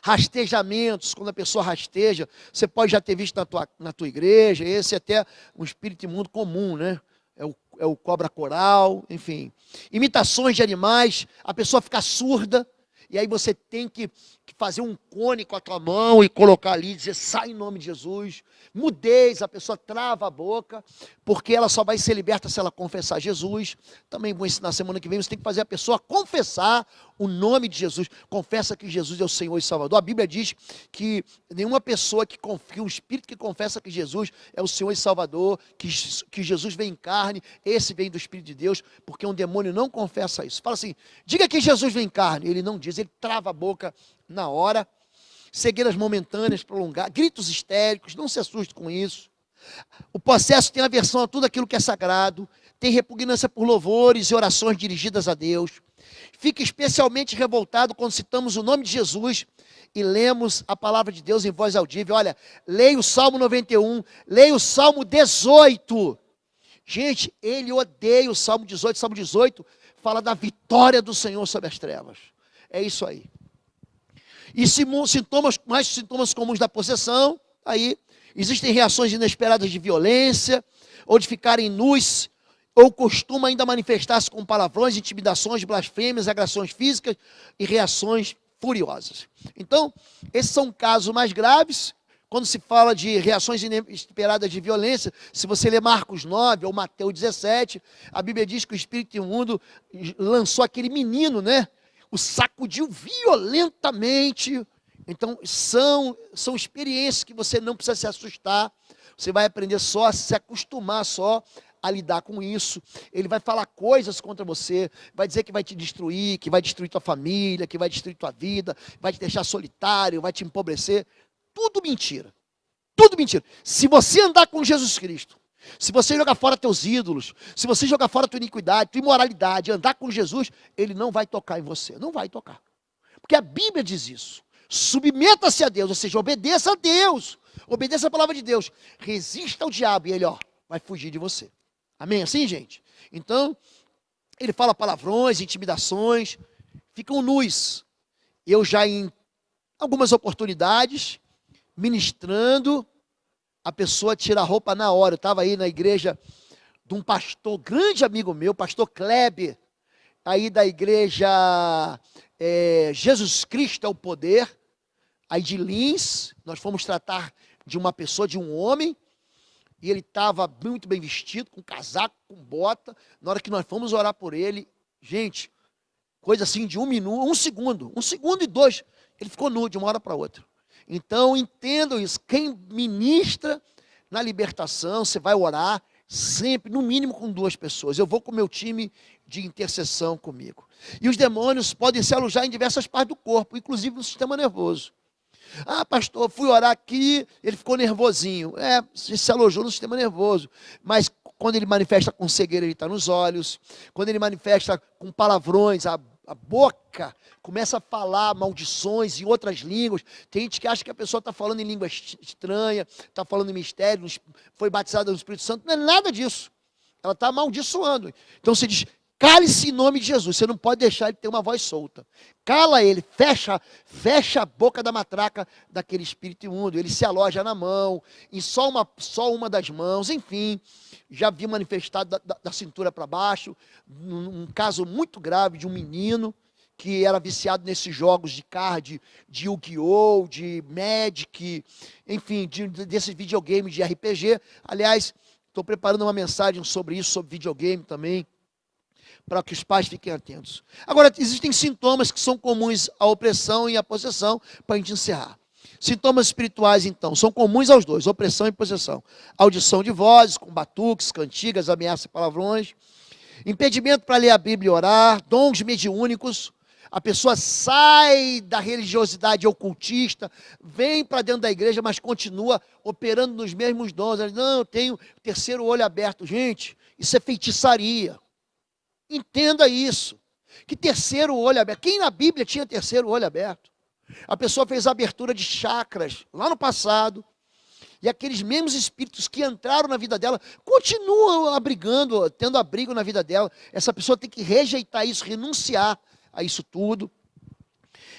Rastejamentos, quando a pessoa rasteja, você pode já ter visto na tua igreja, esse é até um espírito imundo comum, né? É o cobra coral, enfim. Imitações de animais, a pessoa fica surda, e aí você tem que fazer um cone com a tua mão e colocar ali, dizer, sai em nome de Jesus. Mudez, a pessoa trava a boca, porque ela só vai ser liberta se ela confessar Jesus. Também vou ensinar semana que vem, você tem que fazer a pessoa confessar o nome de Jesus. Confessa que Jesus é o Senhor e Salvador. A Bíblia diz que nenhuma pessoa que confia, um espírito que confessa que Jesus é o Senhor e Salvador, que Jesus vem em carne, esse vem do Espírito de Deus, porque um demônio não confessa isso. Fala assim, diga que Jesus vem em carne. Ele não diz, ele trava a boca na hora. Cegueiras momentâneas, prolongadas, gritos histéricos, não se assuste com isso. O possesso tem aversão a tudo aquilo que é sagrado, tem repugnância por louvores e orações dirigidas a Deus. Fica especialmente revoltado quando citamos o nome de Jesus e lemos a palavra de Deus em voz audível. Olha, leia o Salmo 91, leia o Salmo 18. Gente, ele odeia o Salmo 18. Salmo 18 fala da vitória do Senhor sobre as trevas. É isso aí. E mais sintomas comuns da possessão, aí existem reações inesperadas de violência, ou de ficarem nus, ou costuma ainda manifestar-se com palavrões, intimidações, blasfêmias, agressões físicas e reações furiosas. Então, esses são casos mais graves. Quando se fala de reações inesperadas de violência, se você ler Marcos 9 ou Mateus 17, a Bíblia diz que o espírito imundo lançou aquele menino, né? O sacudiu violentamente Então, são experiências que você não precisa se assustar. Você vai aprender só a se acostumar só a lidar com isso. Ele vai falar coisas contra você, vai dizer que vai te destruir, que vai destruir tua família, que vai destruir tua vida, vai te deixar solitário, vai te empobrecer. Tudo mentira. Tudo mentira. Se você andar com Jesus Cristo, se você jogar fora teus ídolos, se você jogar fora tua iniquidade, tua imoralidade, andar com Jesus, ele não vai tocar em você. Não vai tocar. Porque a Bíblia diz isso. Submeta-se a Deus, ou seja, obedeça a Deus. Obedeça a palavra de Deus. Resista ao diabo e ele, vai fugir de você. Amém? Assim, gente? Então, ele fala palavrões, intimidações, ficam nus. Eu já em algumas oportunidades, ministrando, a pessoa tira a roupa na hora. Eu estava aí na igreja de um pastor, grande amigo meu, pastor Kleber, aí da igreja Jesus Cristo é o Poder, aí de Lins, nós fomos tratar de uma pessoa, de um homem, e ele estava muito bem vestido, com casaco, com bota. Na hora que nós fomos orar por ele, gente, coisa assim de 1 minuto, 1 segundo, 1 segundo e 2, ele ficou nu de uma hora para outra. Então, entendam isso, quem ministra na libertação, você vai orar sempre, no mínimo com 2 pessoas. Eu vou com o meu time de intercessão comigo. E os demônios podem se alojar em diversas partes do corpo, inclusive no sistema nervoso. Ah, pastor, fui orar aqui, ele ficou nervosinho. Se alojou no sistema nervoso. Mas quando ele manifesta com cegueira, ele está nos olhos. Quando ele manifesta com palavrões, a boca começa a falar maldições em outras línguas. Tem gente que acha que a pessoa está falando em língua estranha, está falando em mistério, foi batizada no Espírito Santo. Não é nada disso. Ela está amaldiçoando. Então você diz, cale-se em nome de Jesus. Você não pode deixar ele ter uma voz solta. Cala ele, fecha a boca da matraca daquele espírito imundo. Ele se aloja na mão, em só uma das mãos, enfim. Já vi manifestado da cintura para baixo, um caso muito grave de um menino que era viciado nesses jogos de card, de Yu-Gi-Oh!, de Magic, enfim, desses videogames de RPG. Aliás, estou preparando uma mensagem sobre isso, sobre videogame também, para que os pais fiquem atentos. Agora, existem sintomas que são comuns à opressão e à possessão, para a gente encerrar. Sintomas espirituais, então, são comuns aos dois, opressão e possessão. Audição de vozes, com batuques, cantigas, ameaças e palavrões. Impedimento para ler a Bíblia e orar. Dons mediúnicos. A pessoa sai da religiosidade ocultista, vem para dentro da igreja, mas continua operando nos mesmos dons. Ela diz, não, eu tenho terceiro olho aberto. Gente, isso é feitiçaria. Entenda isso. Que terceiro olho aberto? Quem na Bíblia tinha terceiro olho aberto? A pessoa fez a abertura de chakras lá no passado, e aqueles mesmos espíritos que entraram na vida dela continuam abrigando, tendo abrigo na vida dela. Essa pessoa tem que rejeitar isso, renunciar a isso tudo.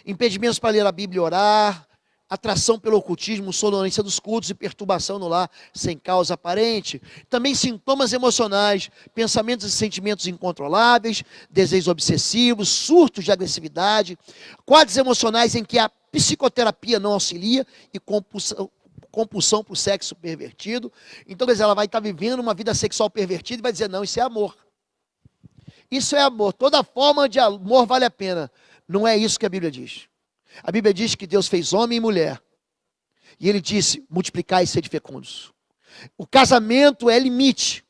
Impedimentos para ler a Bíblia e orar, atração pelo ocultismo, sonolência dos cultos e perturbação no lar sem causa aparente. Também sintomas emocionais, pensamentos e sentimentos incontroláveis, desejos obsessivos, surtos de agressividade, quadros emocionais em que a psicoterapia não auxilia e compulsão para o sexo pervertido. Então, quer dizer, ela vai estar vivendo uma vida sexual pervertida e vai dizer, não, isso é amor. Isso é amor. Toda forma de amor vale a pena. Não é isso que a Bíblia diz. A Bíblia diz que Deus fez homem e mulher. E ele disse, multiplicai e sede fecundos. O casamento é limite.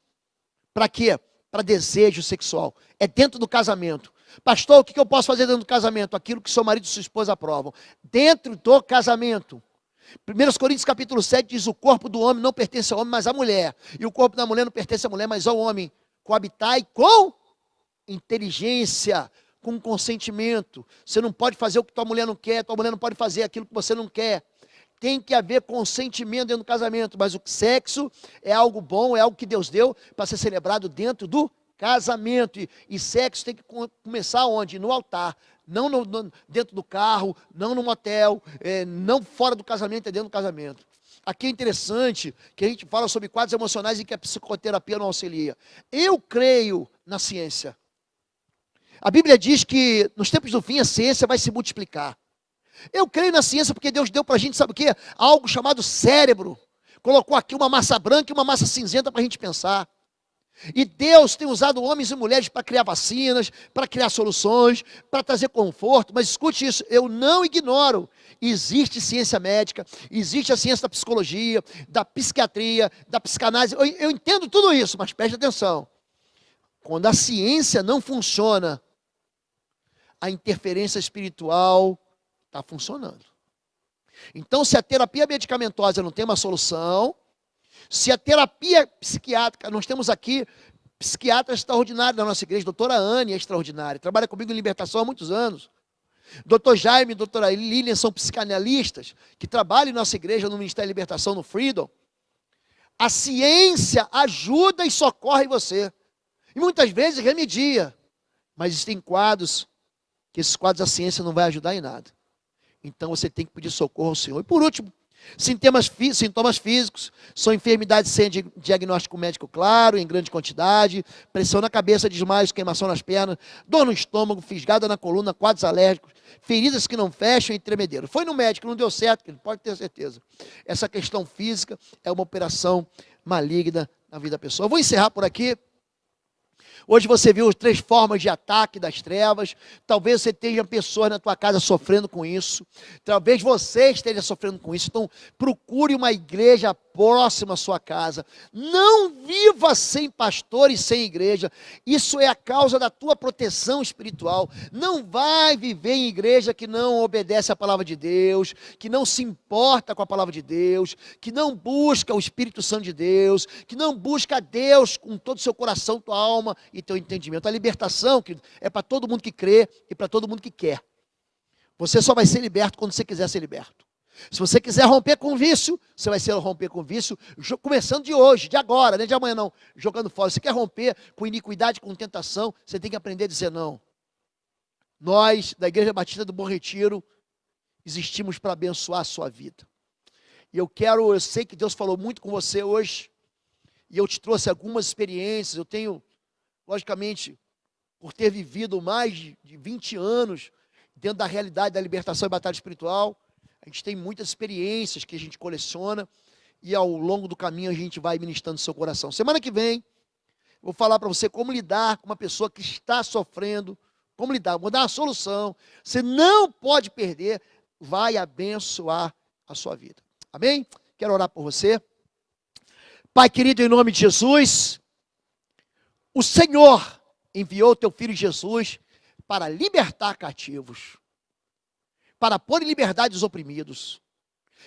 Para quê? Para desejo sexual. É dentro do casamento. Pastor, o que eu posso fazer dentro do casamento? Aquilo que seu marido e sua esposa aprovam. Dentro do casamento. 1 Coríntios capítulo 7 diz, o corpo do homem não pertence ao homem, mas à mulher. E o corpo da mulher não pertence à mulher, mas ao homem. Coabitai com inteligência, com consentimento. Você não pode fazer o que tua mulher não quer, tua mulher não pode fazer aquilo que você não quer. Tem que haver consentimento dentro do casamento, mas o sexo é algo bom, é algo que Deus deu para ser celebrado dentro do casamento. E sexo tem que começar onde? No altar. Não dentro do carro, não no motel, não fora do casamento, é dentro do casamento. Aqui é interessante que a gente fala sobre quadros emocionais e que a psicoterapia não auxilia. Eu creio na ciência. A Bíblia diz que nos tempos do fim a ciência vai se multiplicar. Eu creio na ciência porque Deus deu para a gente, sabe o quê? Algo chamado cérebro. Colocou aqui uma massa branca e uma massa cinzenta para a gente pensar. E Deus tem usado homens e mulheres para criar vacinas, para criar soluções, para trazer conforto. Mas escute isso, eu não ignoro. Existe ciência médica, existe a ciência da psicologia, da psiquiatria, da psicanálise. Eu entendo tudo isso, mas preste atenção. Quando a ciência não funciona, a interferência espiritual está funcionando. Então, se a terapia medicamentosa não tem uma solução, se a terapia psiquiátrica, nós temos aqui psiquiatras extraordinários da nossa igreja, doutora Anne é extraordinária, trabalha comigo em libertação há muitos anos. Doutor Jaime e doutora Lilian são psicanalistas que trabalham em nossa igreja no Ministério de Libertação, no Freedom. A ciência ajuda e socorre você. E muitas vezes remedia. Mas existem quadros, que esses quadros a ciência não vai ajudar em nada. Então você tem que pedir socorro ao Senhor. E por último, sintomas físicos, são enfermidades sem diagnóstico médico claro, em grande quantidade, pressão na cabeça, desmaios, queimação nas pernas, dor no estômago, fisgada na coluna, quadros alérgicos, feridas que não fecham e tremedeiro. Foi no médico, não deu certo, ele pode ter certeza. Essa questão física é uma operação maligna na vida da pessoa. Eu vou encerrar por aqui. Hoje você viu as 3 formas de ataque das trevas. Talvez você tenha pessoas na tua casa sofrendo com isso. Talvez você esteja sofrendo com isso. Então, procure uma igreja próxima à sua casa. Não viva sem pastor e sem igreja. Isso é a causa da tua proteção espiritual. Não vai viver em igreja que não obedece à palavra de Deus, que não se importa com a palavra de Deus, que não busca o Espírito Santo de Deus, que não busca Deus com todo o seu coração, tua alma e teu entendimento. A libertação é para todo mundo que crê e para todo mundo que quer. Você só vai ser liberto quando você quiser ser liberto. Se você quiser romper com o vício, você vai romper com o vício, começando de hoje, de agora, não é de amanhã não, jogando fora. Você quer romper com iniquidade, com tentação, você tem que aprender a dizer não. Nós, da Igreja Batista do Bom Retiro, existimos para abençoar a sua vida. E eu sei que Deus falou muito com você hoje, e eu te trouxe algumas experiências. Eu tenho, logicamente, por ter vivido mais de 20 anos dentro da realidade da libertação e batalha espiritual, a gente tem muitas experiências que a gente coleciona e ao longo do caminho a gente vai ministrando seu coração. Semana que vem, eu vou falar para você como lidar com uma pessoa que está sofrendo, como lidar, vou dar uma solução. Você não pode perder, vai abençoar a sua vida. Amém? Quero orar por você. Pai querido, em nome de Jesus, o Senhor enviou o teu Filho Jesus para libertar cativos, para pôr em liberdade os oprimidos,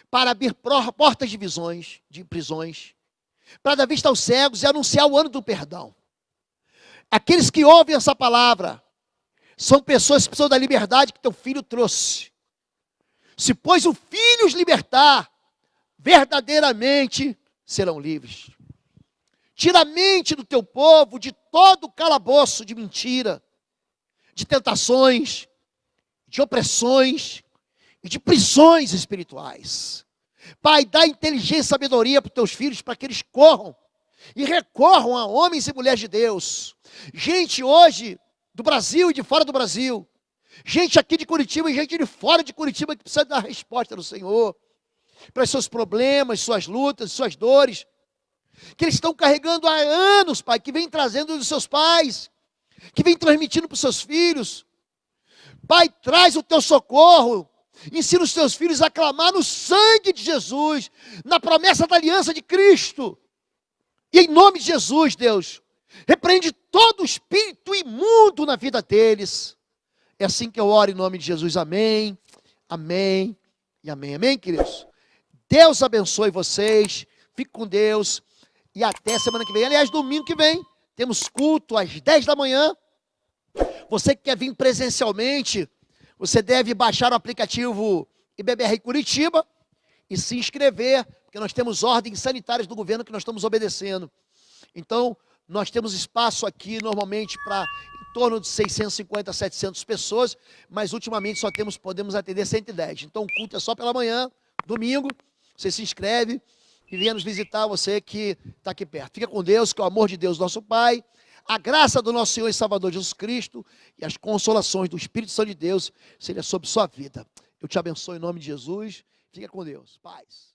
para abrir portas de visões, de prisões, para dar vista aos cegos e anunciar o ano do perdão. Aqueles que ouvem essa palavra são pessoas que precisam da liberdade que teu Filho trouxe. Se pois o Filho os libertar, verdadeiramente serão livres. Tira a mente do teu povo de todo o calabouço de mentira, de tentações, de opressões e de prisões espirituais. Pai, dá inteligência e sabedoria para os teus filhos, para que eles corram e recorram a homens e mulheres de Deus. Gente hoje do Brasil e de fora do Brasil, gente aqui de Curitiba e gente de fora de Curitiba que precisa dar resposta do Senhor para os seus problemas, suas lutas, suas dores, que eles estão carregando há anos, Pai, que vem trazendo dos seus pais, que vem transmitindo para os seus filhos. Pai, traz o teu socorro, ensina os teus filhos a clamar no sangue de Jesus, na promessa da aliança de Cristo. E em nome de Jesus, Deus, repreende todo o espírito imundo na vida deles. É assim que eu oro em nome de Jesus. Amém, amém e amém. Amém, queridos? Deus abençoe vocês. Fique com Deus. E até semana que vem. Aliás, domingo que vem, temos culto às 10 da manhã. Você que quer vir presencialmente, você deve baixar o aplicativo IBBR Curitiba e se inscrever, porque nós temos ordens sanitárias do governo que nós estamos obedecendo. Então, nós temos espaço aqui normalmente para em torno de 650 a 700 pessoas, mas ultimamente podemos atender 110. Então, o culto é só pela manhã, domingo, você se inscreve e venha nos visitar, você que está aqui perto. Fica com Deus, que o amor de Deus, nosso Pai, a graça do nosso Senhor e Salvador Jesus Cristo e as consolações do Espírito Santo de Deus seja sobre sua vida. Eu te abençoo em nome de Jesus. Fica com Deus. Paz.